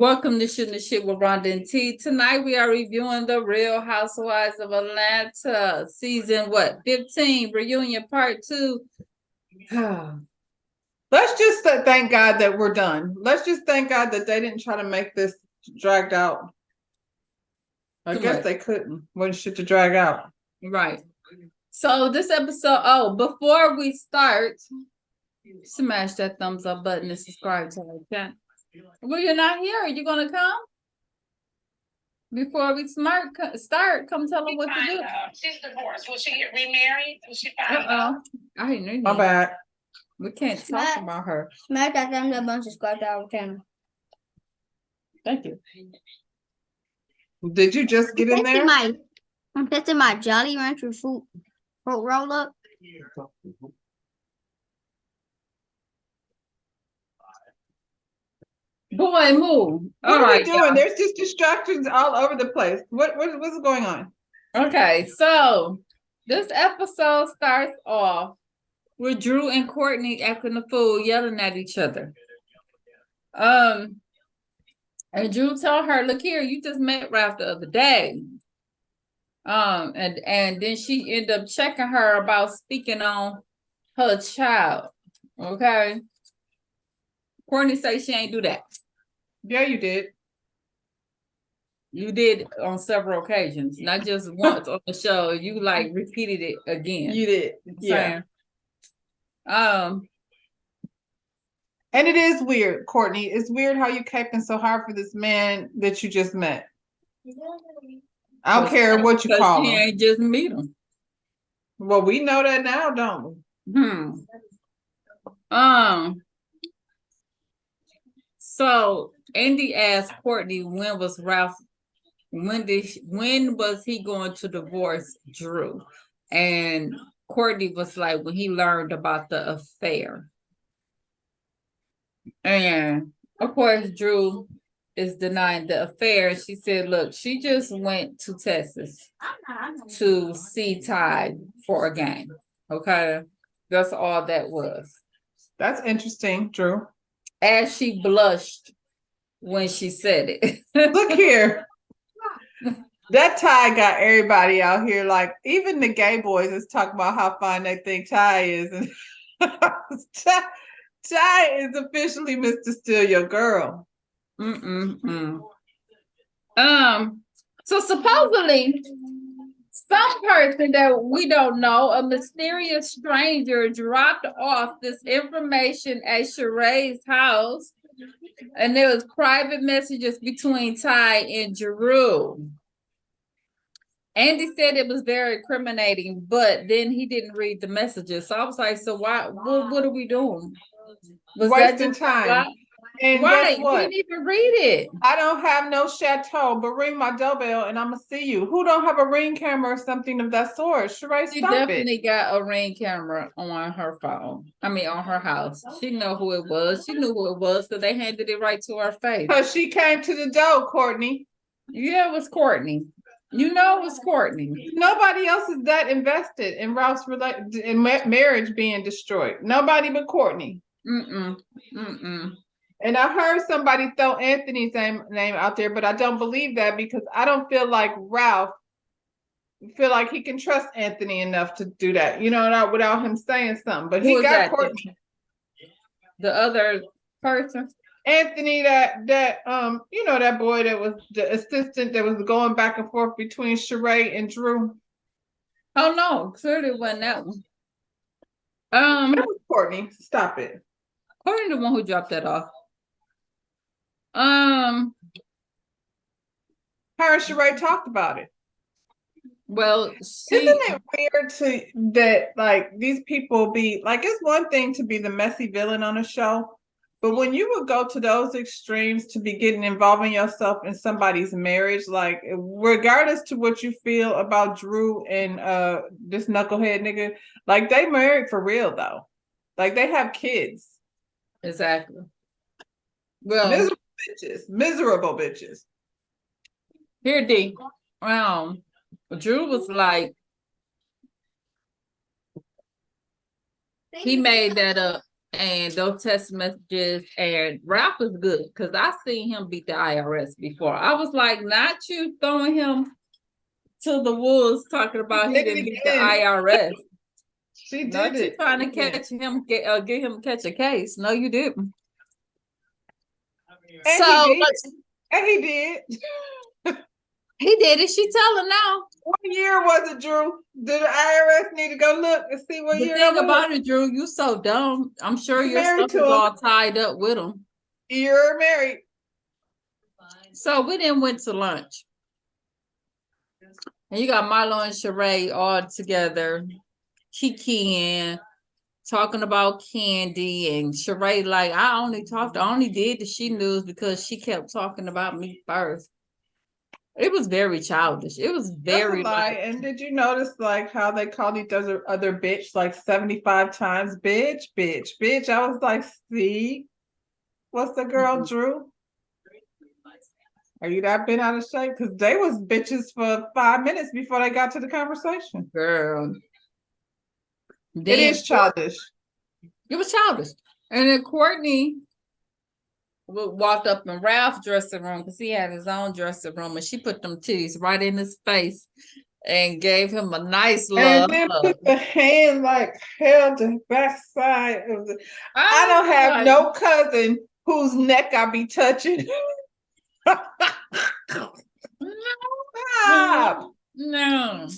Welcome to Shooting the Shit with Rhonda and T. Tonight we are reviewing the Real Housewives of Atlanta season 15 reunion part 2. Let's just thank God that we're done. Let's just thank God that they didn't try to make this dragged out. I guess they couldn't when shit to drag out. Right. So this episode, before we start, smash that thumbs up button and subscribe to our channel. Well, you're not here. Are you gonna come? Before we start, come tell her what to do. She's divorced. Will she get remarried? Will she find out? I didn't know. My bad. We can't talk about her. Smash that thumbs up and subscribe to our channel. Thank you. Did you just get in there? I'm testing my Jolly Rancher fruit roll up. Boy, move. What are we doing? There's just distractions all over the place. What's going on? Okay, so this episode starts off with Drew and Courtney acting a fool, yelling at each other. And Drew told her, "Look here, you just met Ralph the other day." And then she ended up checking her about speaking on her child. Okay. Courtney says she ain't do that. Yeah, you did. You did on several occasions, not just once on the show. You repeated it again. You did. Yeah. And it is weird, Courtney. It's weird how you caping so hard for this man that you just met. I don't care what you call him. You ain't just meet him. Well, we know that now, don't we? So Andy asked Courtney when was he going to divorce Drew? And Courtney was like, when he learned about the affair. And of course, Drew is denying the affair. She said, look, she just went to Texas to see Ty for a game. Okay. That's all that was. That's interesting, Drew. As she blushed when she said it. Look here. That Ty got everybody out here, even the gay boys is talking about how fine they think Ty is. And Ty is officially Mr. Steal Your Girl. So supposedly some person that we don't know, a mysterious stranger, dropped off this information at Sheree's house, and there was private messages between Ty and Drew. Andy said it was very incriminating, but then he didn't read the messages. So I was like, so why? What are we doing? Was wasting time? And guess what? You didn't even read it. I don't have no chateau, but ring my doorbell and I'm gonna see you. Who don't have a Ring camera or something of that sort? Sheree, she definitely got a Ring camera on her phone. I mean, on her house. She know who it was. She knew who it was because they handed it right to her face. Because she came to the door, Courtney. Yeah, it was Courtney. You know it was Courtney. Nobody else is that invested in Ralph's marriage being destroyed. Nobody but Courtney. And I heard somebody throw Anthony's name out there, but I don't believe that because I don't feel like Ralph feel like he can trust Anthony enough to do that. You know, without him saying something. But he got Courtney. The other person? Anthony, that that boy that was the assistant that was going back and forth between Sheree and Drew. Oh no, clearly it wasn't that one. That was Courtney. Stop it. Courtney the one who dropped that off. Her and Sheree talked about it. Well, isn't it weird that these people be it's one thing to be the messy villain on a show, but when you would go to those extremes to be involving yourself in somebody's marriage, regardless to what you feel about Drew and this knucklehead nigga, they married for real though. They have kids. Exactly. Well, miserable bitches. Here, D. Drew was he made that up and those text messages, and Ralph is good because I seen him beat the IRS before. I was like, not you throwing him to the wolves talking about he didn't beat the IRS. She Not did you it. trying to catch him, get him catch a case. No, you didn't. And So he did. And he did. he did it. She tell her now. What year was it, Drew? Did the IRS need to go look and see what The year thing that about was? it, Drew, you so dumb. I'm sure You're your married stuff to is him. all tied up with him. You're married. So we then went to lunch. And you got Milo and Sheree all together, kikiing, talking about candy, and Sheree like, I only did the She News because she kept talking about me first. It was very childish. It was That's a very lie. like, And did you notice like how they called each other bitch like 75 times? Bitch, bitch, bitch. I was like, see? What's the girl, Mhm. Drew? Are you that bent out of shape? Because they was bitches for 5 minutes before they got to the conversation. girl. It Then is childish. it was childish. And then Courtney walked up in Ralph's dressing room because he had his own dressing room, and she put them titties right in his face and gave him a nice And love then hug. put the hand like held the backside of the. I was don't have like, no cousin whose neck I be touching. Stop. no.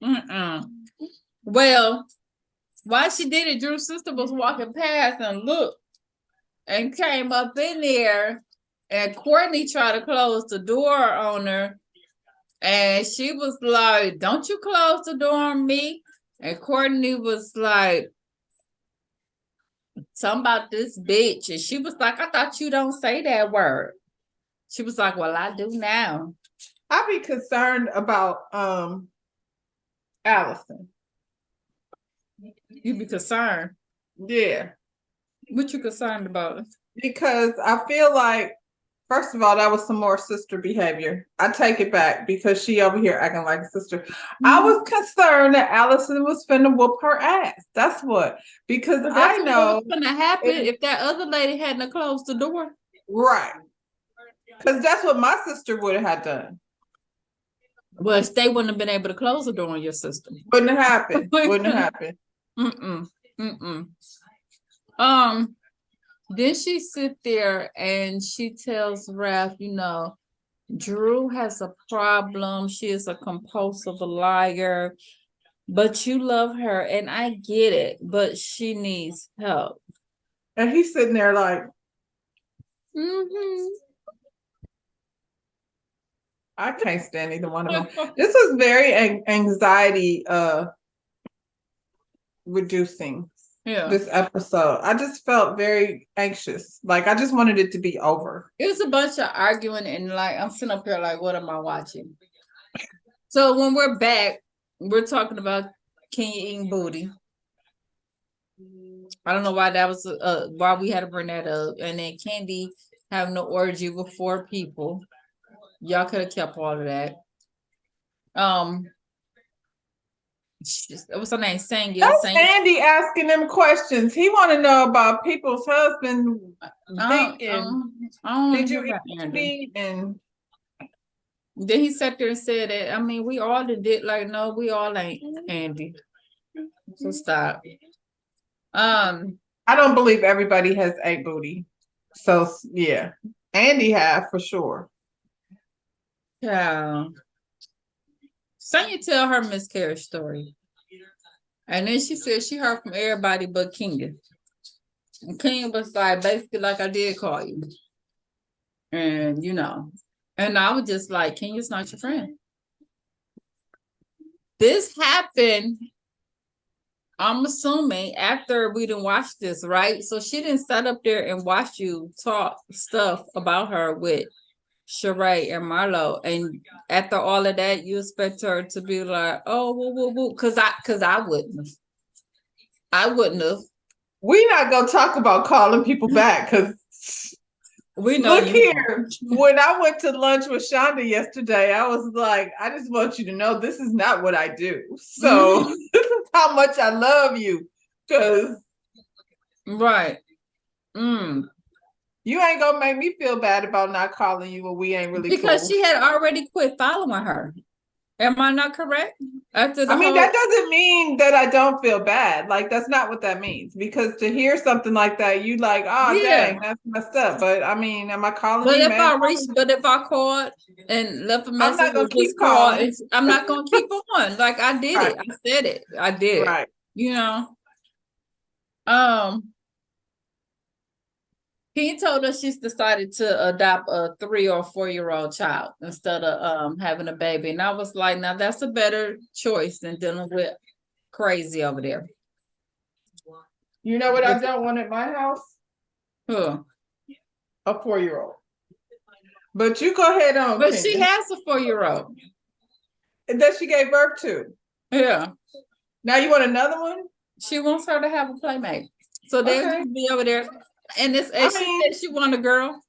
Mm-mm. Well, while she did it, Drew's sister was walking past and looked and came up in there, and Courtney tried to close the door on her, and she was like, "Don't you close the door on me?" And Courtney was like, "Something about this bitch," and she was like, "I thought you don't say that word." She was like, "Well, I do now." I be concerned about Allison. You be concerned. Yeah. What you concerned about? Because I feel like, first of all, that was some more sister behavior. I take it back because she over here acting like a sister. I was concerned that Allison was finna whoop her ass. That's what. Because But I that's know. what was gonna happen if that other lady hadn't closed the door. Right. Because that's what my sister would have had done. Well, they wouldn't have been able to close the door on your sister. Wouldn't have happened. Wouldn't have happened. Then she sit there and she tells Raph, Drew has a problem. She is a compulsive liar, but you love her, and I get it, but she needs help. And he's sitting there like, I can't stand either one of them. This was very anxiety reducing. Yeah. This episode, I just felt very anxious. Like I just wanted it to be over. It was a bunch of arguing, and like I'm sitting up here like, what am I watching? So when we're back, we're talking about Kenya eating booty. I don't know why that was why we had to bring that up. And then Candy having an orgy with 4 people. Y'all could have kept all of that. What's her name? That's Andy asking them questions. He want to know about people's husbands dating. Did you eat? And then he sat there and said that. I mean, we all did. Like, no, we all ain't, Andy. So stop. I don't believe everybody has ate booty. So yeah, Andy have for sure. Yeah. Sonya tell her miscarriage story. And then she said she heard from everybody but Kenya. And Kenya was like, basically like, I did call you. And and I was just like, Kenya's not your friend. This happened, I'm assuming, after we didn't watch this, right? So she didn't sit up there and watch you talk stuff about her with Sheree and Marlo, and after all of that, you expect her to be like, "Oh, woo, woo, woo," because I wouldn't have. We not gonna talk about calling people back because we know. Look here. When I went to lunch with Shonda yesterday, I was like, I just want you to know this is not what I do. So this is how much I love you, because Right. Mm. You ain't gonna make me feel bad about not calling you when we ain't really Because cool. she had already quit following her. Am I not correct? After the I mean, whole, that doesn't mean that I don't feel bad. Like, that's not what that means. Because to hear something like that, you like, oh, yeah. dang, that's messed up. But I mean, am I calling But you, if man? I called and left a I'm message not or gonna keep just call, calling. I'm not gonna keep on. Like I did Right. it. I said it. I did. Right. You know. Um, he told us she's decided to adopt a 3 or 4-year-old child instead of having a baby. And I was like, now that's a better choice than dealing with crazy over there. You know what I don't want at my house? Huh. A 4-year-old. But you go ahead on. But she has a 4-year-old. That she gave birth to. Yeah. Now you want another one? She wants her to have a playmate. So they'll Okay. just be over there. And this, I and she mean- said she want a girl.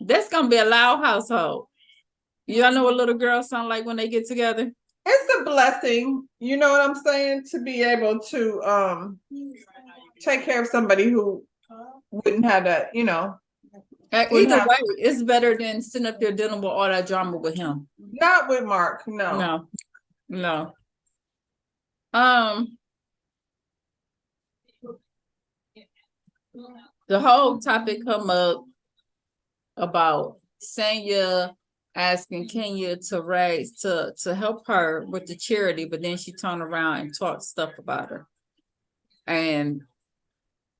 That's gonna be a loud household. Y'all know what little girls sound like when they get together? It's a blessing, you know what I'm saying, to be able to take care of somebody who wouldn't have that, you know. Either way, it's better than sitting up there dealing with all that drama with him. Not with Mark, no. No. The whole topic come up about Sanya asking Kenya to raise to help her with the charity, but then she turned around and talked stuff about her. And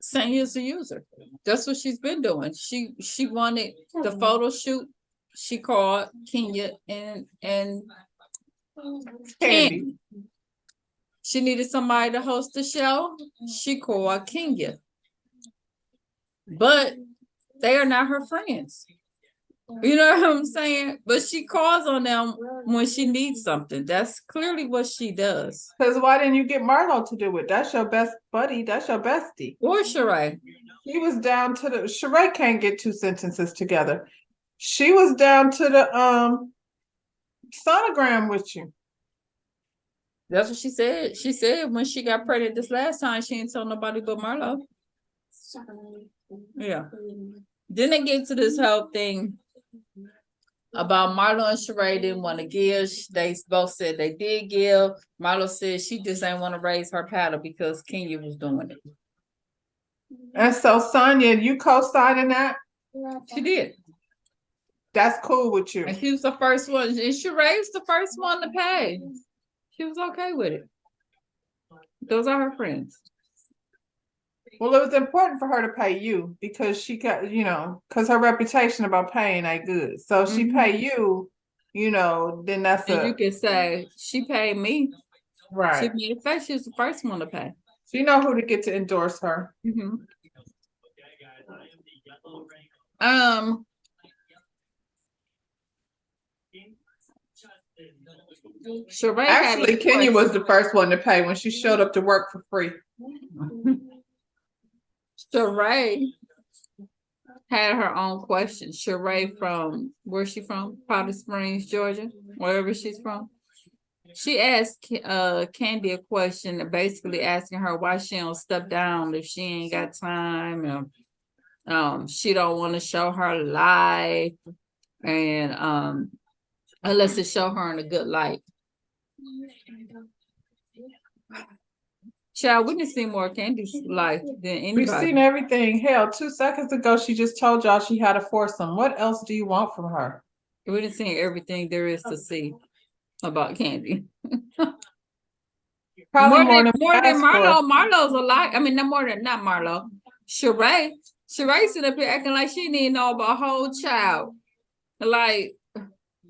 Sanya's a user. That's what she's been doing. She wanted the photo shoot. She called Kenya and Candy. She needed somebody to host the show. She called Kenya. But they are not her friends. You know what I'm saying? But she calls on them when she needs something. That's clearly what she does. Because why didn't you get Marlo to do it? That's your best buddy. That's your bestie. Or Sheree. She was down to the Sheree can't get 2 sentences together. She was down to the sonogram with you. That's what she said. She said when she got pregnant this last time, she didn't tell nobody but Marlo. Yeah. Then they get to this whole thing about Marlo and Sheree didn't want to give. They both said they did give. Marlo said she just didn't want to raise her paddle because Kenya was doing it. And so, Sonia, you co-signing that? She did. That's cool with you. And she was the first one. And Sheree was the first one to pay. She was okay with it. Those are her friends. Well, it was important for her to pay you because she got, you know, because her reputation about paying ain't good. So if she pay you, you know, then that's and you can say she paid me. Right. She made a fact she was the first one to pay. So you know who to get to endorse her. Sheree Actually, Kenya was the first one to pay when she showed up to work for free. Sheree had her own question. Sheree from, where's she from? Powder Springs, Georgia, wherever she's from. She asked Candy a question, basically asking her why she don't step down if she ain't got time, and she don't want to show her life, and unless it show her in a good light. Child, we didn't see more Candy's life than anybody. We've seen everything. Hell, 2 seconds ago, she just told y'all she had a foursome. What else do you want from her? We didn't see everything there is to see about Candy. Probably more than Marlo. Marlo's a lot. I mean, not Marlo. Sheree sitting up here acting like she didn't know about a whole child. Like,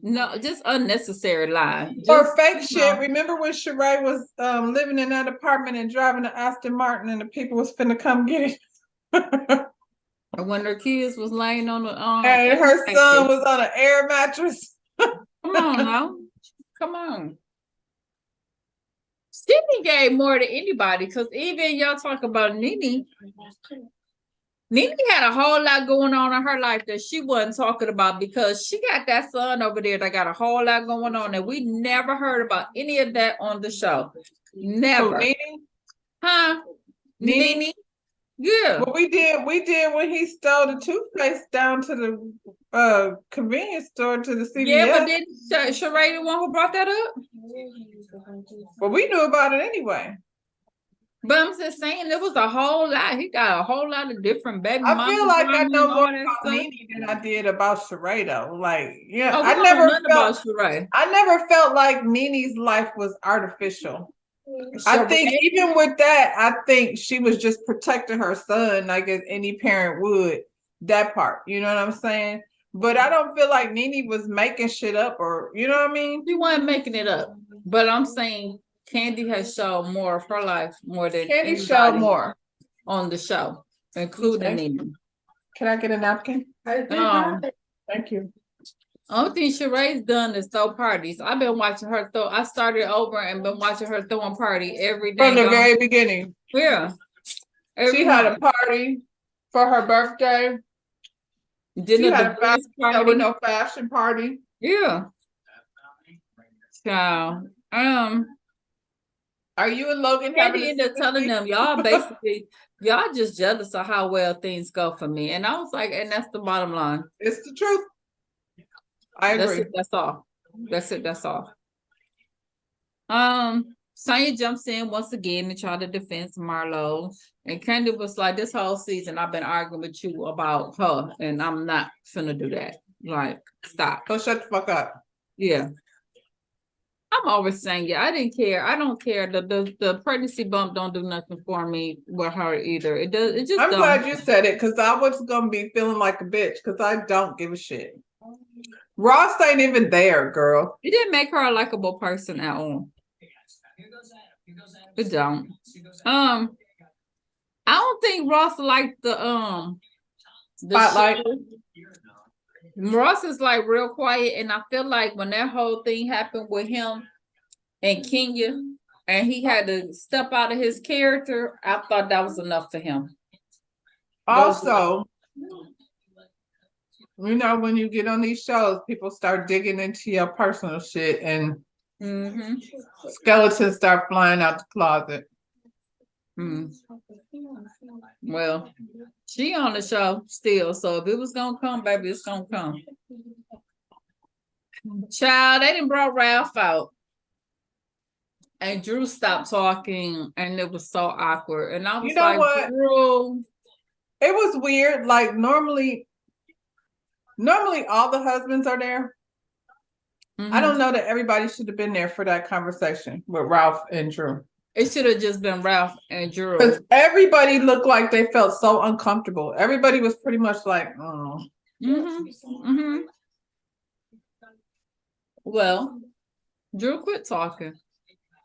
no, just unnecessary lie. Or fake shit. Remember when Sheree was living in that apartment and driving an Aston Martin and the people was finna come get it? When her kids was laying on the and her son was on an air mattress. Come on now. Come on. Sydney gave more to anybody because even y'all talk about Nene. Nene had a whole lot going on in her life that she wasn't talking about because she got that son over there that got a whole lot going on and we never heard about any of that on the show. Never. Nene? Huh? Nene? Yeah. Well, we did when he stole the toothpaste down to the convenience store to the CVS. Yeah, but then Sheree the one who brought that up? Well, we knew about it anyway. But I'm just saying there was a whole lot. He got a whole lot of different baby I mamas feel like I and know more all that about stuff. Nene than I did about Sheree though. Like, yeah, Oh, we don't know nothing about Sheree. I never felt like Nene's life was artificial. I think Sheree- even with that, I think she was just protecting her son like as any parent would. That part, you know what I'm saying? But I don't feel like Nene was making shit up or you know what I mean? She wasn't making it up. But I'm saying Candy has shown more of her life more than Candy anybody showed more. on the show, including Okay. Nene. Can I get a napkin? Thank you. Only thing Sheree's done is throw parties. I've been watching her throw. I started over and been watching her throwing party every day. From the very beginning. Yeah. She had a party for her birthday. Then She had a fashion party. No fashion party. Yeah. So, are you and Logan Candy having ended up telling them, y'all basically, y'all just jealous of how well things go for me. And I was like, and that's the bottom line. It's the truth. I agree. That's all. That's all. Sonya jumps in once again to try to defend Marlo. And Candy was like, this whole season I've been arguing with you about her, and I'm not finna do that. Like, stop. So shut the fuck up. Yeah. I'm always saying, yeah, I didn't care. I don't care. The pregnancy bump don't do nothing for me with her either. It does. It just. I'm glad you said it because I was gonna be feeling like a bitch because I don't give a shit. Ross ain't even there, girl. It didn't make her a likable person at all. It don't. I don't think Ross liked the Spotlight. show. Ross is like real quiet, and I feel like when that whole thing happened with him and Kenya, and he had to step out of his character, I thought that was enough for him. Also, you know, when you get on these shows, people start digging into your personal shit and skeletons start flying out the closet. Well, she on the show still, so if it was gonna come, baby, it's gonna come. Child, they didn't brought Ralph out. And Drew stopped talking, and it was so awkward. And I was like, what? Drew. It was weird. Like normally all the husbands are there. I don't know that everybody should have been there for that conversation with Ralph and Drew. It should have just been Ralph and Drew. Because everybody looked like they felt so uncomfortable. Everybody was pretty much like, oh. Well, Drew quit talking.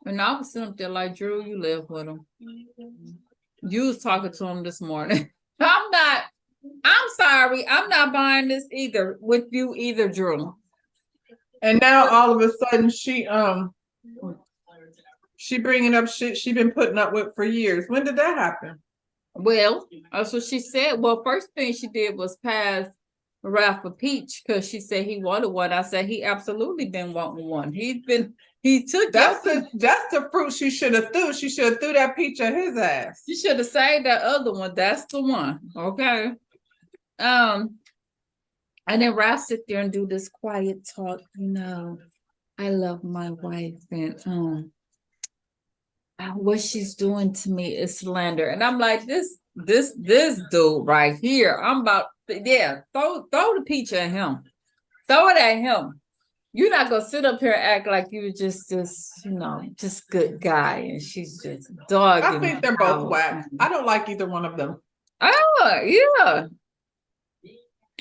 And I was sitting up there like, Drew, you live with him. You was talking to him this morning. I'm sorry. I'm not buying this either with you either, Drew. And now all of a sudden she bringing up shit she been putting up with for years. When did that happen? Well, that's what she said. Well, first thing she did was pass Ralph a peach because she said he wanted one. I said he absolutely been wanting one. He took that's the fruit she should have threw. She should have threw that peach at his ass. You should have saved that other one. That's the one. Okay. And then Ralph sit there and do this quiet talk, you know. I love my wife and what she's doing to me is slander. And I'm like, this dude right here. I'm about throw the peach at him. Throw it at him. You're not gonna sit up here and act like you're just this, just good guy, and she's just dogging. I think they're both whack. I don't like either one of them. Oh yeah.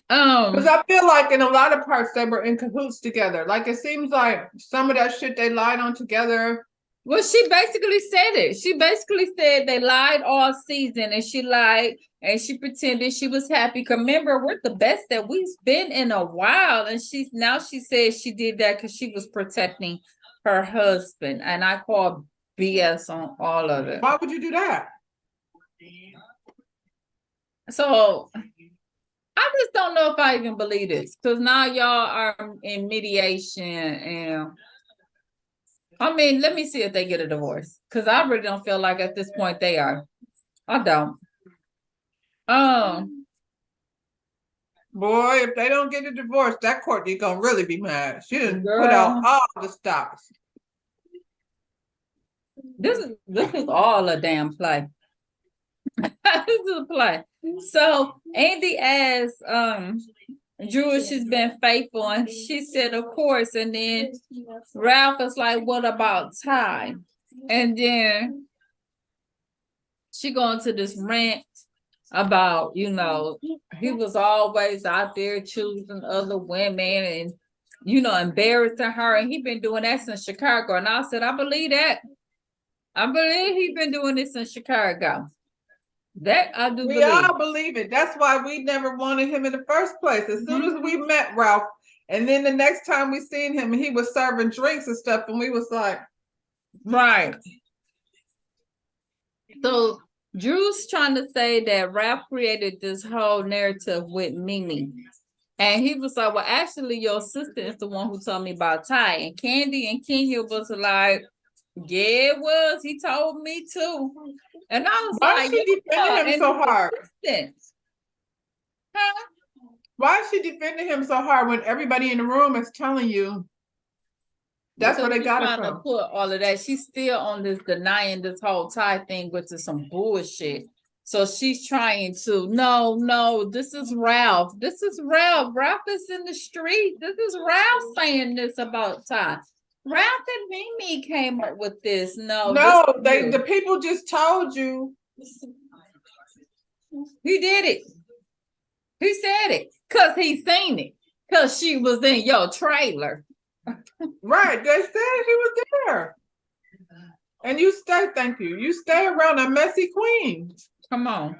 Because I feel like in a lot of parts they were in cahoots together. Like it seems like some of that shit they lied on together. Well, she basically said it. She basically said they lied all season, and she lied and she pretended she was happy. Cause remember, we're the best that we've been in a while, and she says she did that because she was protecting her husband. And I call BS on all of it. Why would you do that? So I just don't know if I even believe this, because now y'all are in mediation, and I mean, let me see if they get a divorce, because I really don't feel like at this point they are. I don't. Boy, if they don't get a divorce, that Courtney gonna really be mad. She didn't put out girl, all the stops. this is all a damn play. This is a play. So Andy asked Drew if she's been faithful, and she said, of course. And then Ralph is like, what about Ty? And then she going to this rant about, you know, he was always out there choosing other women and, you know, embarrassing her. And he been doing that since Chicago. And I said, I believe that. I believe he been doing this in Chicago. That I do We believe. all believe it. That's why we never wanted him in the first place. As soon as we met Ralph, and then the next time we seen him, he was serving drinks and stuff, and we was like, right. So Drew's trying to say that Ralph created this whole narrative with Mimi. And he was like, well, actually, your sister is the one who told me about Ty. And Candy and Kenya was like, yeah, it was. He told me too. And I was why like, is she defending him so hard? Huh? Why is she defending him so hard when everybody in the room is telling you that's where they got it trying to from? put all of that. She's still on this denying this whole Ty thing, which is some bullshit. So she's trying to, no, this is Ralph. This is Ralph. Ralph is in the street. This is Ralph saying this about Ty. Ralph and Mimi came up with this. No, the people just told you. He did it. He said it because he seen it. Because she was in your trailer. Right. They said he was there. And you stay, thank you. You stay around a messy queen. Come on.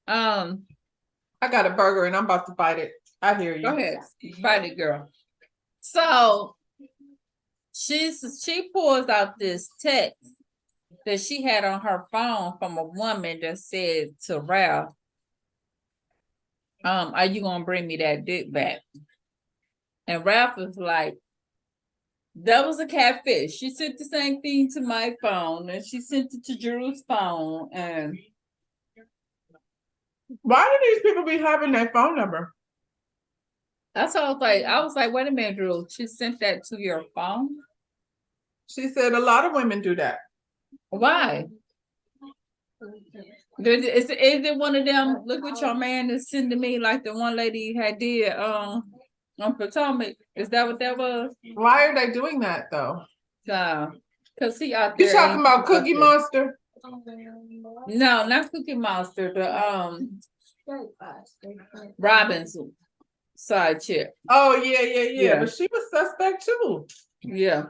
I got a burger and I'm about to bite it. I hear you. Go ahead. Bite it, girl. So she pulls out this text that she had on her phone from a woman that said to Ralph, are you gonna bring me that dick back? And Ralph was like, that was a catfish. She sent the same thing to my phone, and she sent it to Drew's phone. And why do these people be having that phone number? that's all I was like, wait a minute, Drew. She sent that to your phone? She said a lot of women do that. Why? Is it one of them? Look what your man is sending me, like the one lady had did on Potomac. Is that what that was? Why are they doing that though? Because he out there. You talking about Cookie Monster? No, not Cookie Monster. The Robin's side chick. Oh yeah. But she was suspect too. Yeah.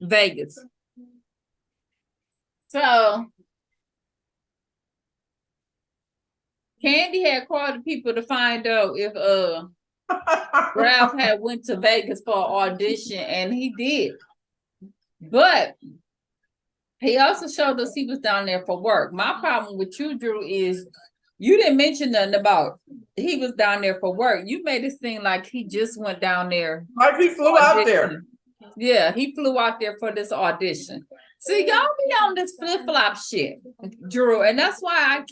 Vegas. So Candy had called the people to find out if Ralph had went to Vegas for an audition, and he did. But he also showed us he was down there for work. My problem with you, Drew, is you didn't mention nothing about he was down there for work. You made it seem like he just went down there. Like he flew out there. Yeah, he flew out there for this audition. See, y'all be on this flip-flop shit, Drew, and that's why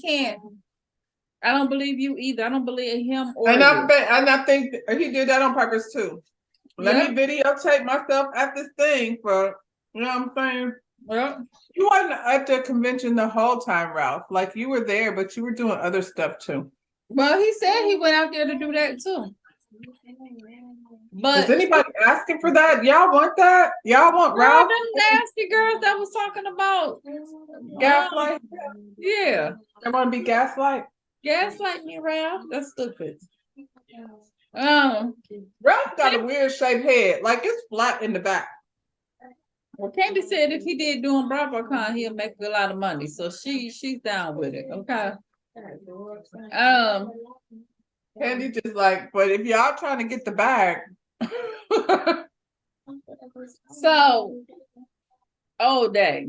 I don't believe you either. I don't believe him or and I think he did that on purpose too. Let me videotape myself at this thing for, you know what I'm saying? Well, You weren't at the convention the whole time, Ralph. Like you were there, but you were doing other stuff too. well, he said he went out there to do that too. But is anybody asking for that? Y'all want that? Y'all want Ralph? Them nasty girls that was talking about Gaslight? Yeah. They want to be gaslight? Gaslight me, Ralph. That's stupid. Ralph got a weird shaped head, like it's flat in the back. Well, Candy said if he did doing BravoCon, he'll make a lot of money. So she's down with it. Okay. Candy just like, but if y'all trying to get the bag. So old day.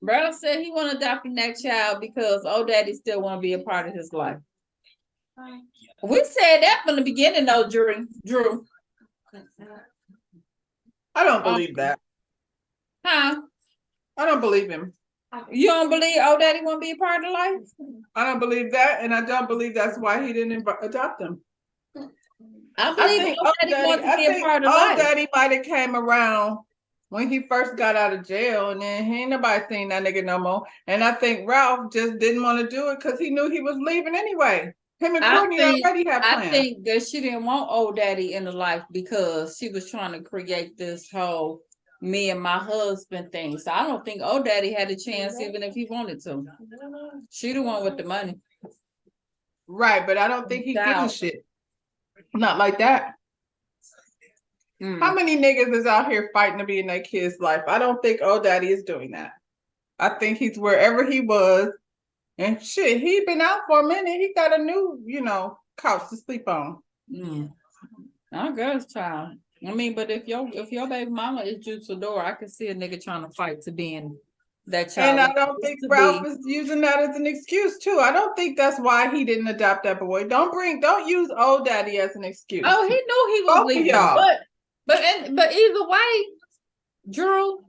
Ralph said he want to adopt that child because old daddy still want to be a part of his life. We said that from the beginning, though, Drew. I don't believe that. Huh? I don't believe him. You don't believe old daddy won't be a part of life? I don't believe that, and I don't believe that's why he didn't adopt him. I I believe think old daddy wants to be a part of old life. daddy might have came around when he first got out of jail, and then he ain't nobody seen that nigga no more. And I think Ralph just didn't want to do it because he knew he was leaving anyway. Him and Courtney already had plans. I think that she didn't want old daddy in the life because she was trying to create this whole me and my husband thing. So I don't think old daddy had a chance even if he wanted to. She the one with the money. Right, but I don't think he gives a Doubt. shit. Not like that. How many niggas is out here fighting to be in their kid's life? I don't think old daddy is doing that. I think he's wherever he was. And shit, he been out for a minute. He got a new, couch to sleep on. I guess, child. I mean, but if your baby mama is Juice Fedora, I can see a nigga trying to fight to be in that child. And I don't think Ralph is using that as an excuse too. I don't think that's why he didn't adopt that boy. Don't use old daddy as an excuse. Oh, he knew he was leaving. But either way, Drew.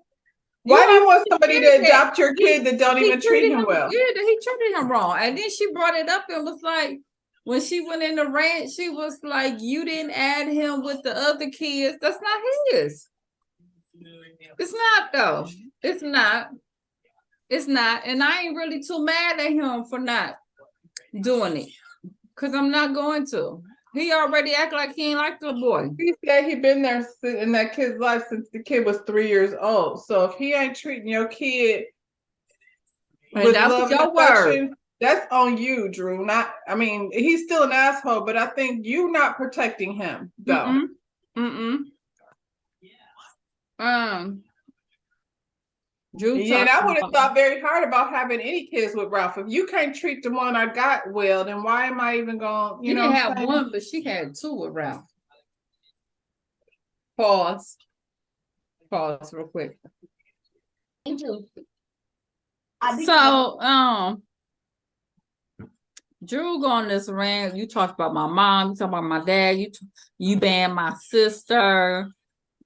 Why do you want somebody to adopt your kid that don't even treat him well? Yeah, he treated him wrong. And then she brought it up and was like, when she went in the rant, she was like, you didn't add him with the other kids. That's not his. It's not, though. It's not. It's not. And I ain't really too mad at him for not doing it. Because I'm not going to. He already act like he ain't like the boy. He said he been there in that kid's life since the kid was 3 years old. So if he ain't treating your kid with love and affection, that's on you, Drew. He's still an asshole, but I think you not protecting him, though. Drew, and I would have thought very hard about having any kids with Ralph. If you can't treat the one I got well, then why am I even going? You didn't have one, but she had two with Ralph. Pause real quick. So, Drew go on this rant. You talked about my mom. You talk about my dad. You banned my sister.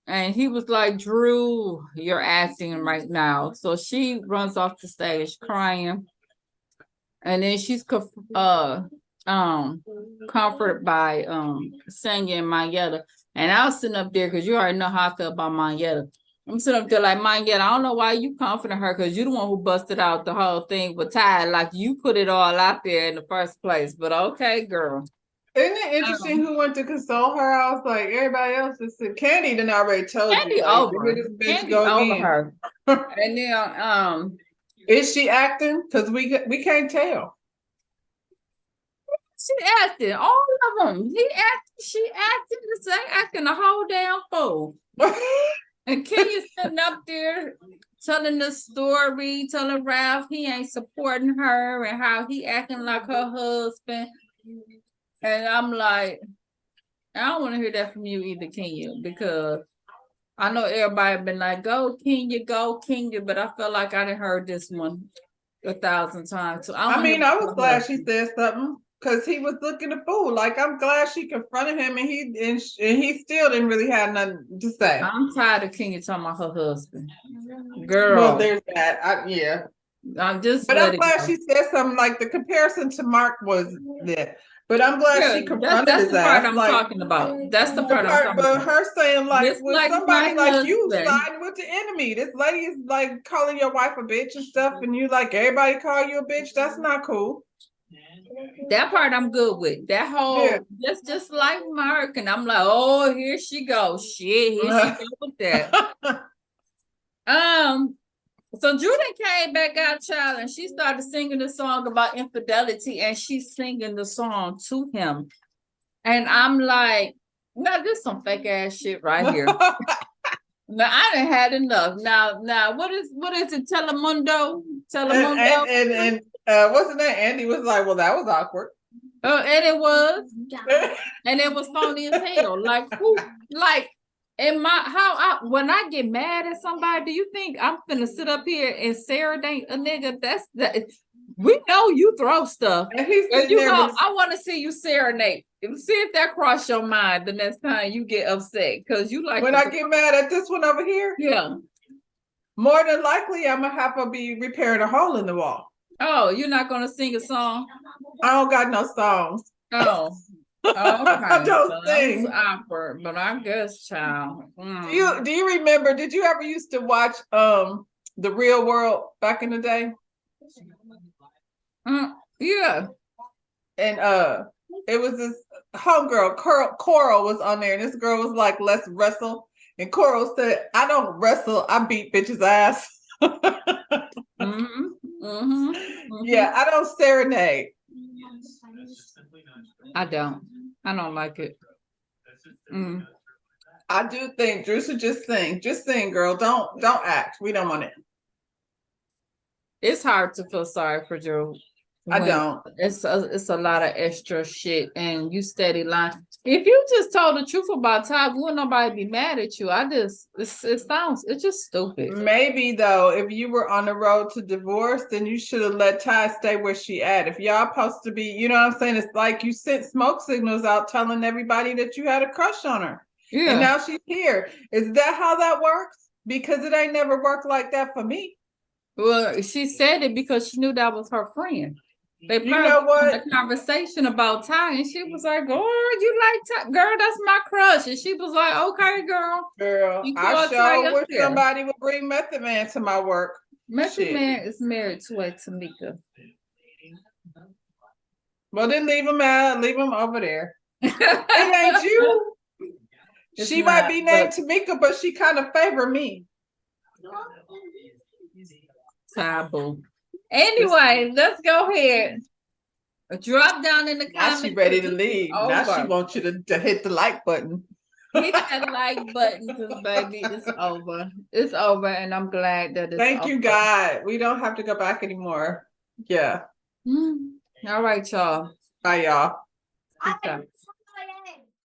And he was like, Drew, you're acting right now. So she runs off the stage crying. And then she's comforted by singing Mayetta. And I was sitting up there because you already know how I feel about Mayetta. I'm sitting up there like, Mayetta, I don't know why you comforting her because you're the one who busted out the whole thing with Ty. Like you put it all out there in the first place. But okay, girl. Isn't it interesting who went to console her? I was like, everybody else just said, Candy done already told Candy you. Over. This bitch Candy go over again. her. And then is she acting? Because we can't tell. She acted, all of them. She acted the same, acting the whole damn fool. And Kenya sitting up there telling the story, telling Ralph he ain't supporting her and how he acting like her husband. And I'm like, I don't want to hear that from you either, Kenya, because I know everybody been like, go, Kenya, but I feel like I done heard this one 1,000 times. So I was glad she said something because he was looking a fool. Like, I'm glad she confronted him and he still didn't really have nothing to say. I'm tired of Kenya talking about her husband. Girl. Well, there's that. Yeah. I'm just But I'm glad she said something. Like the comparison to Mark was there. But I'm glad she confronted his ass. That's the part I'm talking about. That's the part I'm talking about. But her saying like, when like somebody like you siding with the enemy. This lady is like calling your wife a bitch and stuff, and you like everybody call you a bitch. That's not cool. That part I'm good with. That whole just like Mark, and I'm like, oh, here she goes. Shit, here she goes with that. So Judy came back out, child, and she started singing the song about infidelity, and she's singing the song to him. And I'm like, no, this is some fake ass shit right here. Now I done had enough. Now what is it? Telemundo? And what's his name? Andy was like, well, that was awkward. And it was. And it was phony as hell. Like who when I get mad at somebody, do you think I'm gonna sit up here and serenade a nigga? We know you throw stuff. And I want to see you serenade. See if that cross your mind the next time you get upset. Because you like when I get mad at this one over here. Yeah. more than likely I'm gonna have to be repairing a hole in the wall. Oh, you're not gonna sing a song? I don't got no songs. Oh, I okay. don't So that was sing. awkward, but I guess, child. Do you remember? Did you ever used to watch The Real World back in the day? Yeah. And it was this homegirl, Coral was on there, and this girl was like, let's wrestle. And Coral said, I don't wrestle, I beat bitches' ass. Yeah, I don't serenade. I don't like it. I do think Drew should just sing, girl. Don't act. We don't want it. It's hard to feel sorry for Drew. I don't. It's a lot of extra shit, and you steady lying. If you just told the truth about Todd, wouldn't nobody be mad at you? It's just stupid. Maybe though, if you were on the road to divorce, then you should have let Ty stay where she at. If y'all supposed to be, you know what I'm saying? It's like you sent smoke signals out telling everybody that you had a crush on her. Yeah. And now she's here. Is that how that works? Because it ain't never worked like that for me. Well, she said it because she knew that was her friend. They You know what? had a conversation about Ty, and she was like, "Oh, you like Ty? Girl, that's my crush." And she was like, "Okay, girl." Girl, I sure wish somebody would bring Method Man to my work. Method Man is married to a Tamika. Well, then leave him out. Leave him over there. It ain't you. She might be named Tamika, but she kind of favor me. Taboo. Anyway, let's go ahead. Drop down in the comments. Now she ready to leave. Now she wants you to hit the like button. Hit that like button, because baby, it's over. It's over, and I'm glad that it's Thank over. you, God. We don't have to go back anymore. Yeah. All right, y'all. Bye, y'all. Okay.